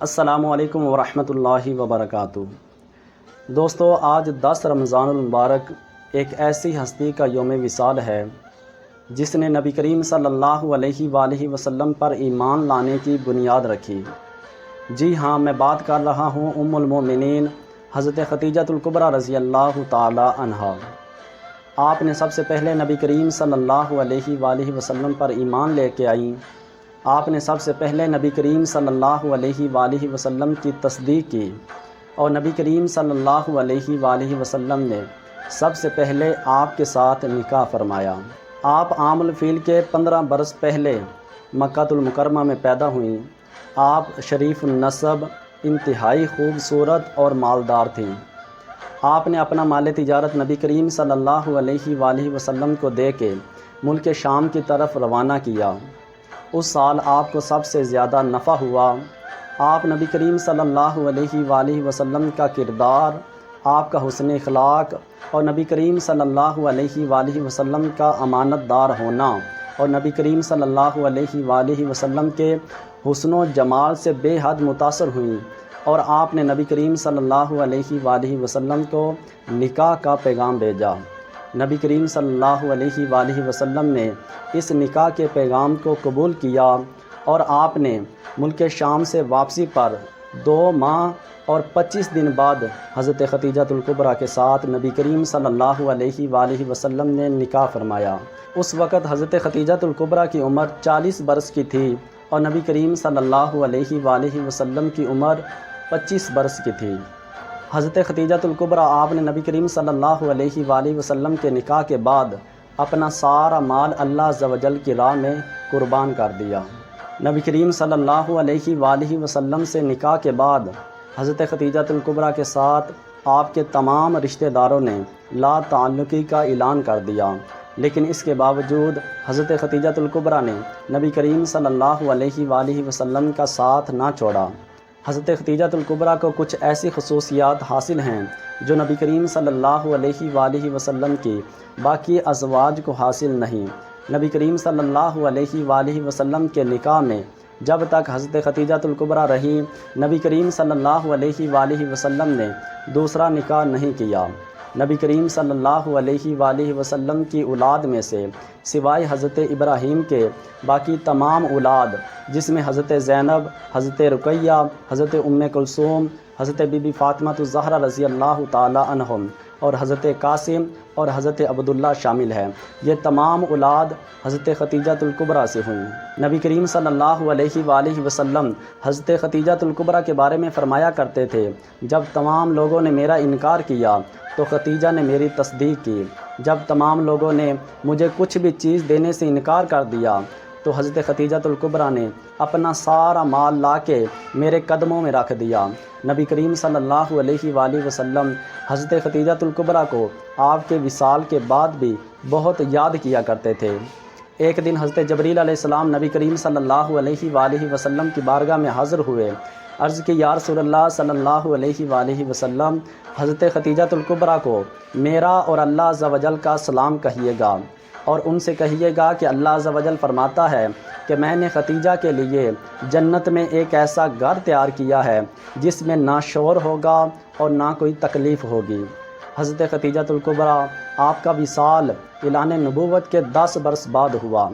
السلام علیکم ورحمۃ اللہ وبرکاتہ۔ دوستو، آج 10 رمضان المبارک ایک ایسی ہستی کا یوم وصال ہے جس نے نبی کریم صلی اللہ علیہ وآلہ وسلم پر ایمان لانے کی بنیاد رکھی۔ جی ہاں، میں بات کر رہا ہوں ام المومنین حضرت خدیجہ الکبریٰ رضی اللہ تعالی عنہا۔ آپ نے سب سے پہلے نبی کریم صلی اللہ علیہ وآلہ وسلم پر ایمان لے کے آئیں۔ آپ نے سب سے پہلے نبی کریم صلی اللہ علیہ وآلہ وسلم کی تصدیق کی، اور نبی کریم صلی اللہ علیہ وآلہ وسلم نے سب سے پہلے آپ کے ساتھ نکاح فرمایا۔ آپ عام الفیل کے 15 برس پہلے مکہ المکرمہ میں پیدا ہوئیں۔ آپ شریف النسب، انتہائی خوبصورت اور مالدار تھیں۔ آپ نے اپنا مال تجارت نبی کریم صلی اللہ علیہ وآلہ وسلم کو دے کے ملک شام کی طرف روانہ کیا۔ اس سال آپ کو سب سے زیادہ نفع ہوا۔ آپ نبی کریم صلی اللہ علیہ وآلہ وسلم کا کردار، آپ کا حسن اخلاق اور نبی کریم صلی اللہ علیہ وآلہ وسلم کا امانت دار ہونا اور نبی کریم صلی اللہ علیہ وآلہ وسلم کے حسن و جمال سے بے حد متاثر ہوئیں، اور آپ نے نبی کریم صلی اللہ علیہ وآلہ وسلم کو نکاح کا پیغام بھیجا۔ نبی کریم صلی اللہ علیہ وآلہ وسلم نے اس نکاح کے پیغام کو قبول کیا، اور آپ نے ملک شام سے واپسی پر 2 ماہ اور 25 دن بعد حضرت خدیجہ الکبریٰ کے ساتھ نبی کریم صلی اللہ علیہ وآلہ وسلم نے نکاح فرمایا۔ اس وقت حضرت خدیجہ الکبریٰ کی عمر 40 برس کی تھی، اور نبی کریم صلی اللہ علیہ وآلہ وسلم کی عمر 25 برس کی تھی۔ حضرت خدیجہ الکبریٰ آپ نے نبی کریم صلی اللہ علیہ وآلہ وسلم کے نکاح کے بعد اپنا سارا مال اللہ عز و جل کی راہ میں قربان کر دیا۔ نبی کریم صلی اللہ علیہ وآلہ وسلم سے نکاح کے بعد حضرت خدیجہ الکبریٰ کے ساتھ آپ کے تمام رشتہ داروں نے لا تعلقی کا اعلان کر دیا، لیکن اس کے باوجود حضرت خدیجہ الکبریٰ نے نبی کریم صلی اللہ علیہ وآلہ وسلم کا ساتھ نہ چھوڑا۔ حضرت خدیجہ الکبریٰ کو کچھ ایسی خصوصیات حاصل ہیں جو نبی کریم صلی اللہ علیہ وآلہ وسلم کی باقی ازواج کو حاصل نہیں۔ نبی کریم صلی اللہ علیہ وآلہ وسلم کے نکاح میں جب تک حضرت خدیجہ الکبریٰ رہی، نبی کریم صلی اللہ علیہ وآلہ وسلم نے دوسرا نکاح نہیں کیا۔ نبی کریم صلی اللہ علیہ وآلہ وسلم کی اولاد میں سے سوائے حضرت ابراہیم کے باقی تمام اولاد، جس میں حضرت زینب، حضرت رقیہ، حضرت ام کلثوم، حضرت بی بی فاطمہ الزہرا رضی اللہ تعالی عنہم اور حضرت قاسم اور حضرت عبداللہ شامل ہیں، یہ تمام اولاد حضرت خدیجہ الکبریٰ سے ہوئیں۔ نبی کریم صلی اللہ علیہ وآلہ وسلم حضرت خدیجہ الکبریٰ کے بارے میں فرمایا کرتے تھے، جب تمام لوگوں نے میرا انکار کیا تو خدیجہ نے میری تصدیق کی، جب تمام لوگوں نے مجھے کچھ بھی چیز دینے سے انکار کر دیا تو حضرت خدیجہ الکبریٰ نے اپنا سارا مال لا کے میرے قدموں میں رکھ دیا۔ نبی کریم صلی اللہ علیہ وآلہ وسلم حضرت خدیجہ الکبریٰ کو آپ کے وصال کے بعد بھی بہت یاد کیا کرتے تھے۔ ایک دن حضرت جبریل علیہ السلام نبی کریم صلی اللہ علیہ وآلہ وسلم کی بارگاہ میں حاضر ہوئے۔ عرض کی، یا رسول اللہ صلی اللہ علیہ وآلہ وسلم، حضرت خدیجہ الکبریٰ کو میرا اور اللہ عز و جل کا سلام کہیے گا، اور ان سے کہیے گا کہ اللہ عز و جل فرماتا ہے کہ میں نے خدیجہ کے لیے جنت میں ایک ایسا گھر تیار کیا ہے جس میں نہ شور ہوگا اور نہ کوئی تکلیف ہوگی۔ حضرت خدیجہ الکبریٰ آپ کا وصال اعلان نبوت کے 10 برس بعد ہوا۔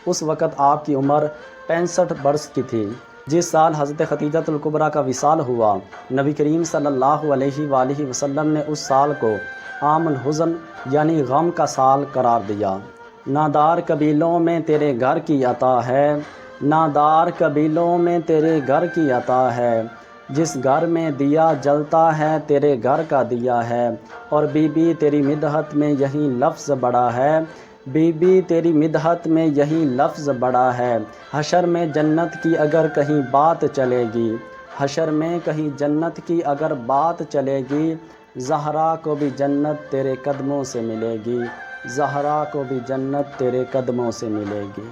اس وقت آپ کی عمر 65 برس کی تھی۔ جس سال حضرت خدیجہ الکبریٰ کا وصال ہوا، نبی کریم صلی اللہ علیہ وآلہ وسلم نے اس سال کو عام الحزن یعنی غم کا سال قرار دیا۔ نادار قبیلوں میں تیرے گھر کی عطا ہے، نادار قبیلوں میں تیرے گھر کی عطا ہے، جس گھر میں دیا جلتا ہے تیرے گھر کا دیا ہے، اور بی بی تیری مدحت میں یہی لفظ بڑا ہے، بی بی تیری مدحت میں یہی لفظ بڑا ہے، حشر میں جنت کی اگر کہیں بات چلے گی، حشر میں کہیں جنت کی اگر بات چلے گی، زہرا کو بھی جنت تیرے قدموں سے ملے گی، زہرا کو بھی جنت تیرے قدموں سے ملے گی۔